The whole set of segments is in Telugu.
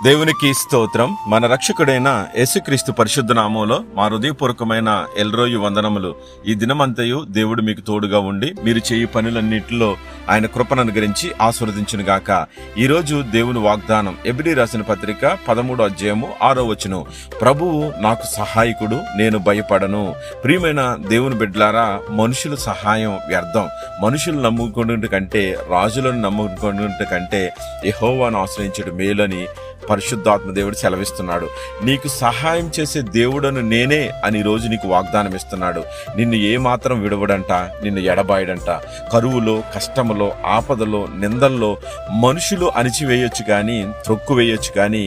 దేవునికి స్తోత్రం. మన రక్షకుడైన యేసుక్రీస్తు పరిశుద్ధ నామంలో మా హృదయపూర్వకమైన ఎల్రోయు వందనములు. ఈ దినమంతయు దేవుడు మీకు తోడుగా ఉండి మీరు చేయు పనులన్నింటిలో ఆయన కృపను అనుగ్రహించి ఆశీర్వదించును గాక. ఈ రోజు దేవుని వాగ్దానం ఎబ్రీ రాసిన పత్రిక 13వ అధ్యాయము 6వ వచనం. ప్రభువు నాకు సహాయకుడు, నేను భయపడను. ప్రియమైన దేవుని బిడ్డలారా, మనుషుల సహాయం వ్యర్థం. మనుషులు నమ్ముకునే కంటే, రాజులను నమ్ముకునే కంటే యెహోవాను ఆశ్రయించడం మేలని పరిశుద్ధాత్మ దేవుడు సెలవిస్తున్నాడు. నీకు సహాయం చేసే దేవుడను నేనే అని రోజు నీకు వాగ్దానం ఇస్తున్నాడు. నిన్ను ఏమాత్రం విడవడంట, నిన్ను ఎడబాయడంట. కరువులో, కష్టములో, ఆపదలో, నిందల్లో మనుషులు అణిచివేయొచ్చు కానీ, త్రొక్కు వేయొచ్చు కానీ,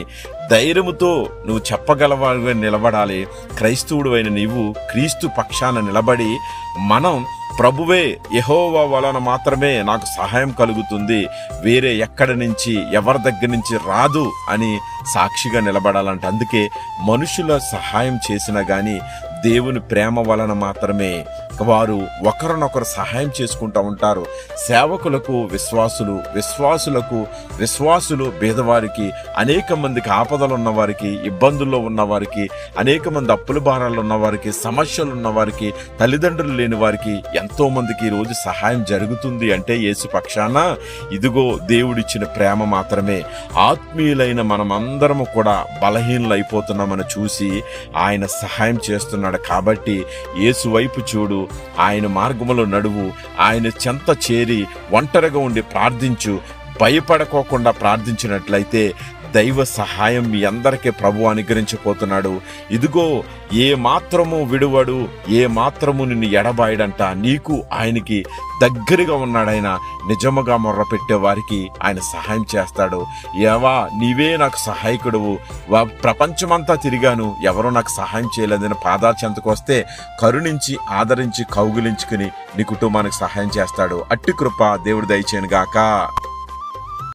ధైర్యముతో నువ్వు చెప్పగలవాడిగా నిలబడాలి. క్రైస్తవుడు అయిన నీవు క్రీస్తు పక్షాన నిలబడి, మనం ప్రభువే యెహోవా వలన మాత్రమే నాకు సహాయం కలుగుతుంది, వేరే ఎక్కడి నుంచి ఎవరి దగ్గర నుంచి రాదు అని సాక్షిగా నిలబడాలంట. అందుకే మనుషుల సహాయం చేసినా గాని దేవుని ప్రేమ వలన మాత్రమే వారు ఒకరినొకరు సహాయం చేసుకుంటూ ఉంటారు. సేవకులకు విశ్వాసులు, విశ్వాసులకు విశ్వాసులు, పేదవారికి, అనేక మందికి ఆపదలు ఉన్నవారికి, ఇబ్బందుల్లో ఉన్నవారికి, అనేక మంది అప్పుల భారాలు ఉన్నవారికి, సమస్యలు ఉన్నవారికి, తల్లిదండ్రులు లేని వారికి ఎంతో మందికి ఈ రోజు సహాయం జరుగుతుంది అంటే యేసు పక్షాన ఇదిగో దేవుడిచ్చిన ప్రేమ మాత్రమే. ఆత్మీయులైన మనమందరము కూడా బలహీనలైపోతున్నామని చూసి ఆయన సహాయం చేస్తున్నాడు. కాబట్టి యేసు వైపు చూడు, ఆయన మార్గములో నడువు, ఆయన చెంత చేరి ఒంటరిగా ఉండి ప్రార్థించు. భయపడకోకుండా ప్రార్థించినట్లయితే దైవ సహాయం మీ అందరికీ ప్రభు అనుగ్రహించబోతున్నాడు. ఇదిగో ఏ మాత్రము విడువడు, ఏ మాత్రము నిన్ను ఎడబాయడంట. నీకు ఆయనకి దగ్గరగా ఉన్నాడు. ఆయన నిజముగా మొర్రపెట్టే వారికి ఆయన సహాయం చేస్తాడు. ఏవా నీవే నాకు సహాయకుడువు, ప్రపంచమంతా తిరిగాను, ఎవరో నాకు సహాయం చేయలేదని పాదాల చెంతకు వస్తే కరుణించి ఆదరించి కౌగిలించుకుని నీ కుటుంబానికి సహాయం చేస్తాడు. అట్టి కృప దేవుడు దయచేయను గాక.